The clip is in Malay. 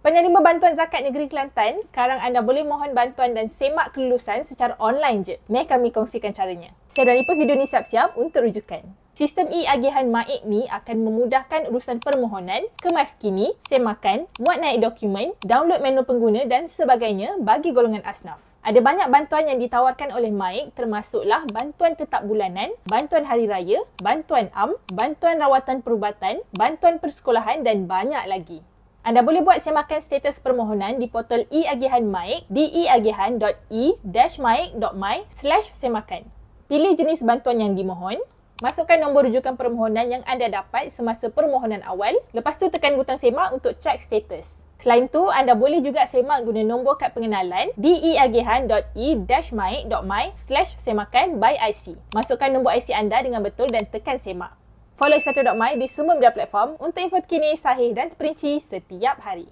Penerima bantuan zakat negeri Kelantan, sekarang anda boleh mohon bantuan dan semak kelulusan secara online je. Mari kami kongsikan caranya. Saya dah repost video ni siap-siap untuk rujukan. Sistem e-agihan MAIK ni akan memudahkan urusan permohonan, kemas kini, semakan, muat naik dokumen, download manual pengguna dan sebagainya bagi golongan asnaf. Ada banyak bantuan yang ditawarkan oleh MAIK termasuklah bantuan tetap bulanan, bantuan hari raya, bantuan am, bantuan rawatan perubatan, bantuan persekolahan dan banyak lagi. Anda boleh buat semakan status permohonan di portal e-agihan MAIK di eagihan.e-maik.my/semakan. Pilih jenis bantuan yang dimohon, masukkan nombor rujukan permohonan yang anda dapat semasa permohonan awal, lepas tu tekan butang semak untuk cek status. Selain tu, anda boleh juga semak guna nombor kad pengenalan di eagihan.e-maik.my/semakan by IC. Masukkan nombor IC anda dengan betul dan tekan semak. Follow X1.my di semua media platform untuk info terkini, sahih dan terperinci setiap hari.